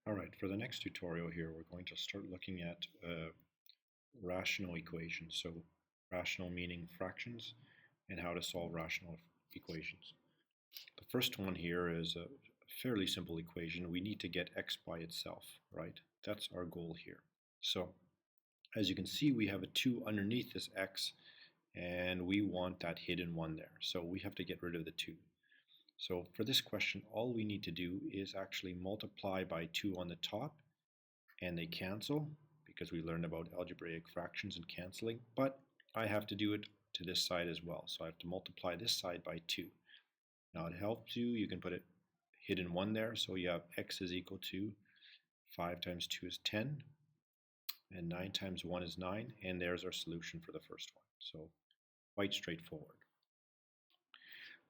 All right, for the next tutorial here, we're going to start looking at rational equations. So rational meaning fractions and how to solve rational equations. The first one here is a fairly simple equation. We need to get x by itself, right? That's our goal here. So as you can see, we have a 2 underneath this x, and we want that hidden 1 there. So we have to get rid of the 2. So for this question, all we need to do is actually multiply by 2 on the top, and they cancel because we learned about algebraic fractions and canceling, but I have to do it to this side as well. So I have to multiply this side by 2. Now it helps you, you can put it hidden 1 there, so you have x is equal to 5 times 2 is 10, and 9 times 1 is 9, and there's our solution for the first one. So quite straightforward.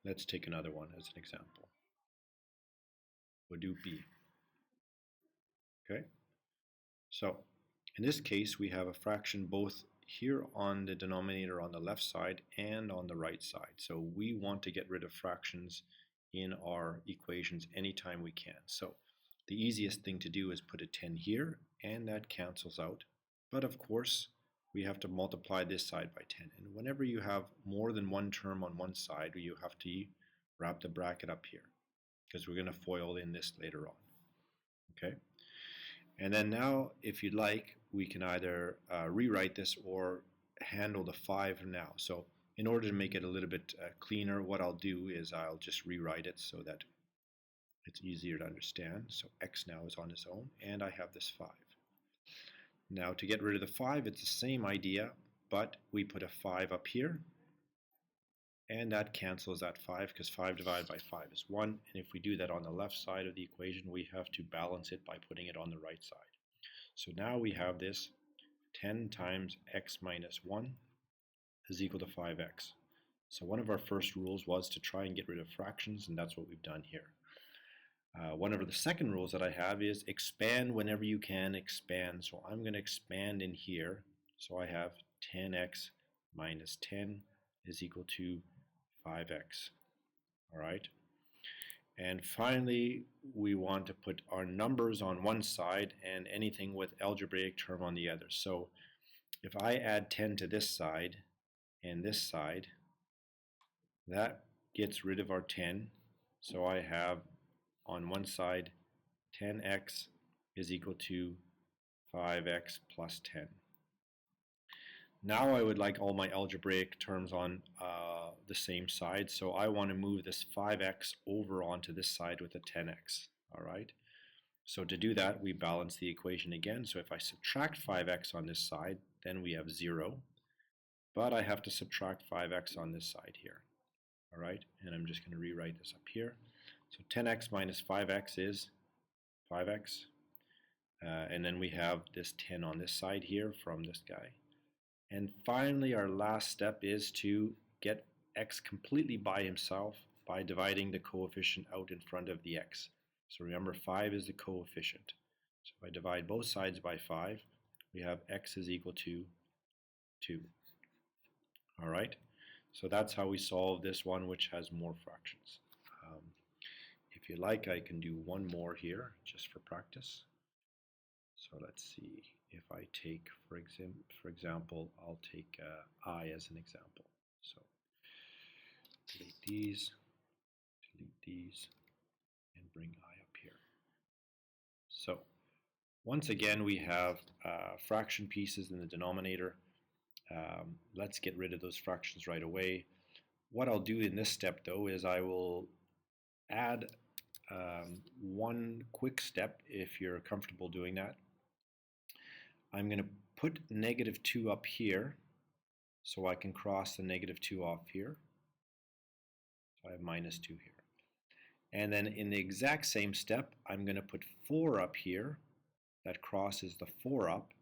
Let's take another one as an example. We'll do b. Okay, so in this case we have a fraction both here on the denominator on the left side and on the right side. So we want to get rid of fractions in our equations anytime we can. So the easiest thing to do is put a 10 here, and that cancels out. But of course, we have to multiply this side by 10. And whenever you have more than one term on one side, you have to wrap the bracket up here, because we're going to FOIL in this later on. Okay? And then now, if you'd like, we can either rewrite this or handle the 5 now. So in order to make it a little bit cleaner, what I'll do is I'll just rewrite it so that it's easier to understand. So x now is on its own, and I have this 5. Now to get rid of the 5, it's the same idea, but we put a 5 up here, and that cancels that 5 because 5 divided by 5 is 1. And if we do that on the left side of the equation, we have to balance it by putting it on the right side. So now we have this 10 times x minus 1 is equal to 5x. So one of our first rules was to try and get rid of fractions, and that's what we've done here. One of the second rules that I have is expand whenever you can expand. So I'm going to expand in here. So I have 10x minus 10 is equal to 5x. All right. And finally, we want to put our numbers on one side and anything with algebraic term on the other. So if I add 10 to this side and this side, that gets rid of our 10. So I have on one side 10x is equal to 5x plus 10. Now I would like all my algebraic terms on the same side, so I want to move this 5x over onto this side with a 10x. All right. So to do that, we balance the equation again. So if I subtract 5x on this side, then we have 0. But I have to subtract 5x on this side here. All right, and I'm just going to rewrite this up here. So 10x minus 5x is 5x. And then we have this 10 on this side here from this guy. And finally, our last step is to get x completely by himself by dividing the coefficient out in front of the x. So remember, 5 is the coefficient. So if I divide both sides by 5, we have x is equal to 2. All right, so that's how we solve this one, which has more fractions. If you like, I can do one more here just for practice. So let's see, if I take, for example, I'll take I as an example. So delete these, and bring I up here. So once again, we have fraction pieces in the denominator. Let's get rid of those fractions right away. What I'll do in this step, though, is I will add one quick step if you're comfortable doing that. I'm going to put negative 2 up here so I can cross the negative 2 off here. So I have minus 2 here. And then in the exact same step, I'm going to put 4 up here. That crosses the 4 up,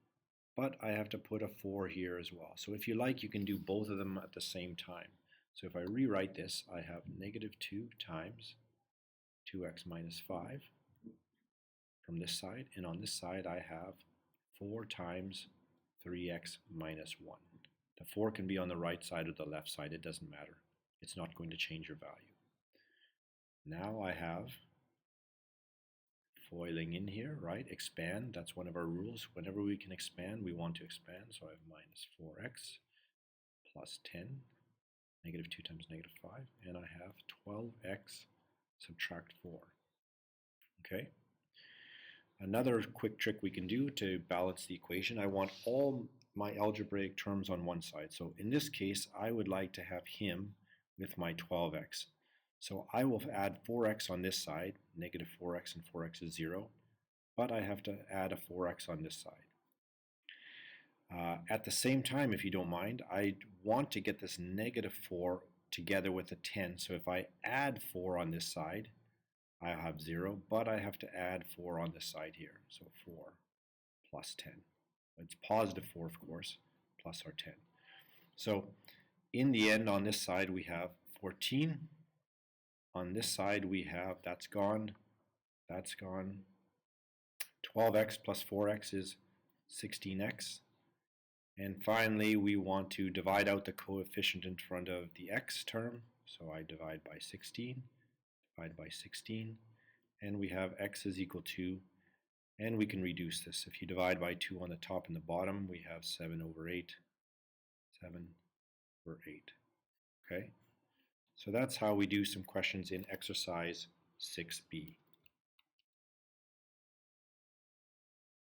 but I have to put a 4 here as well. So if you like, you can do both of them at the same time. So if I rewrite this, I have negative 2 times 2x minus 5 from this side, and on this side I have 4 times 3x minus 1. The 4 can be on the right side or the left side, it doesn't matter. It's not going to change your value. Now I have foiling in here, right? Expand, that's one of our rules. Whenever we can expand, we want to expand. So I have minus 4x plus 10, negative 2 times negative 5, and I have 12x subtract 4. Okay. Another quick trick we can do to balance the equation, I want all my algebraic terms on one side. So in this case, I would like to have him with my 12x. So I will add 4x on this side, negative 4x and 4x is 0, but I have to add a 4x on this side. At the same time, if you don't mind, I want to get this negative 4 together with a 10. So if I add 4 on this side, I have 0, but I have to add 4 on this side here. So 4 plus 10. It's positive 4, of course, plus our 10. So in the end, on this side, we have 14. On this side, we have, that's gone. 12x plus 4x is 16x. And finally, we want to divide out the coefficient in front of the x term. So I divide by 16, and we have x is equal to, and we can reduce this. If you divide by 2 on the top and the bottom, we have 7 over 8. Okay, so that's how we do some questions in exercise 6b.